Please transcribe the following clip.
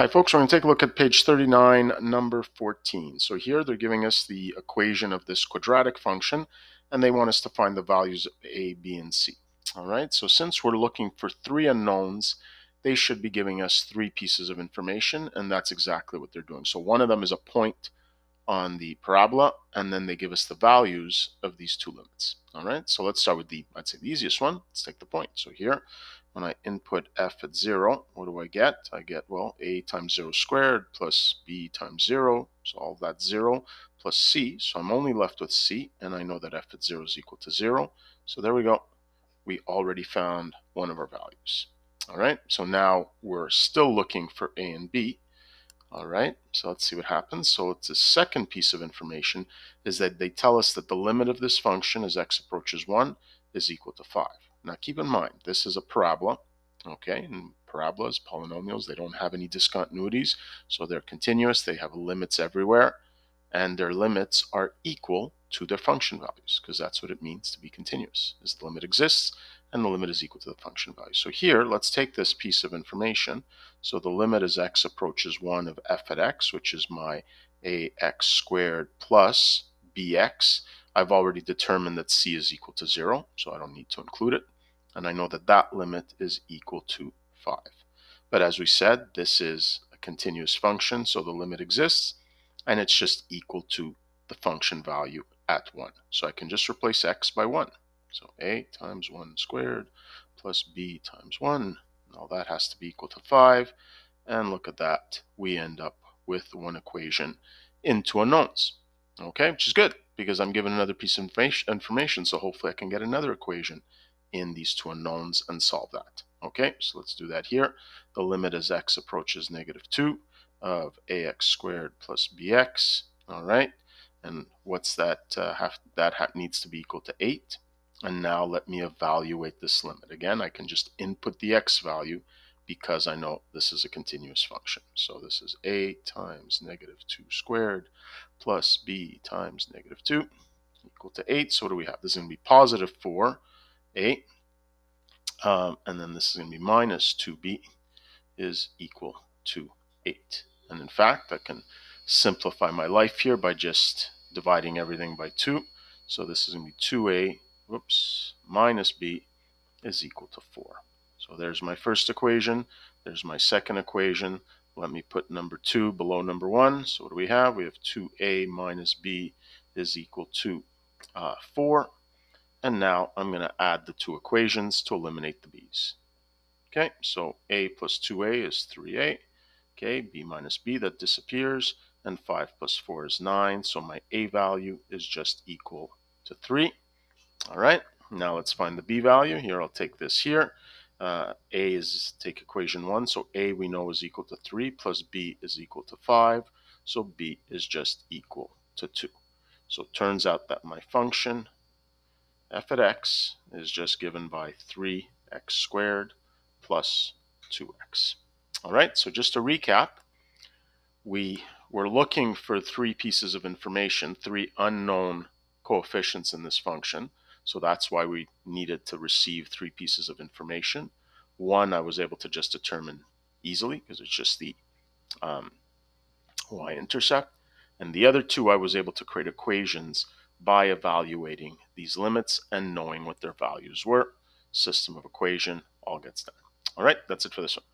Hi folks, we're going to take a look at page 39, number 14. So here they're giving us the equation of this quadratic function, and they want us to find the values of a, b, and c. All right, so since we're looking for three unknowns, they should be giving us three pieces of information, and that's exactly what they're doing. So one of them is a point on the parabola, and then they give us the values of these two limits. All right, so let's start with I'd say the easiest one. Let's take the point. So here, when I input f at 0, what do I get? I get, well, a times 0 squared plus b times 0, so all of that 0, plus c, so I'm only left with c, and I know that f at 0 is equal to 0. So there we go. We already found one of our values. All right, so now we're still looking for a and b. All right, so let's see what happens. So it's the second piece of information is that they tell us that the limit of this function as x approaches 1 is equal to 5. Now keep in mind, this is a parabola, okay, and parabolas, polynomials, they don't have any discontinuities, so they're continuous, they have limits everywhere, and their limits are equal to their function values, because that's what it means to be continuous, is the limit exists and the limit is equal to the function value. So here, let's take this piece of information. So the limit as x approaches 1 of f at x, which is my ax squared plus bx. I've already determined that c is equal to 0, so I don't need to include it. And I know that that limit is equal to 5. But as we said, this is a continuous function, so the limit exists, and it's just equal to the function value at 1. So I can just replace x by 1. So a times 1 squared plus b times 1, and all that has to be equal to 5. And look at that, we end up with one equation in two unknowns. Okay, which is good because I'm given another piece of information, so hopefully I can get another equation in these two unknowns and solve that. Okay, so let's do that here. The limit as x approaches -2 of ax squared plus bx. All right, and what's that? Needs to be equal to 8. And now let me evaluate this limit. Again, I can just input the x value because I know this is a continuous function. So this is a times -2 squared plus b times -2 equal to 8. So what do we have? This is going to be positive 4a, and then this is going to be minus 2b is equal to 8. And in fact, I can simplify my life here by just dividing everything by 2. So this is going to be 2a, minus b is equal to 4. So there's my first equation. There's my second equation. Let me put number 2 below number 1. So what do we have? We have 2a minus b is equal to 4. And now I'm going to add the two equations to eliminate the b's. Okay, so a plus 2a is 3a. Okay, b minus b, that disappears. And 5 plus 4 is 9. So my a value is just equal to 3. All right, now let's find the b value. Here, I'll take this here. A is, take equation 1. So a we know is equal to 3 plus b is equal to 5. So b is just equal to 2. So it turns out that my function f at x is just given by 3x squared plus 2x. All right, so just to recap, we were looking for three pieces of information, three unknown coefficients in this function. So that's why we needed to receive three pieces of information. One I was able to just determine easily because it's just the y-intercept. And the other two I was able to create equations by evaluating these limits and knowing what their values were. System of equation all gets done. All right, that's it for this one.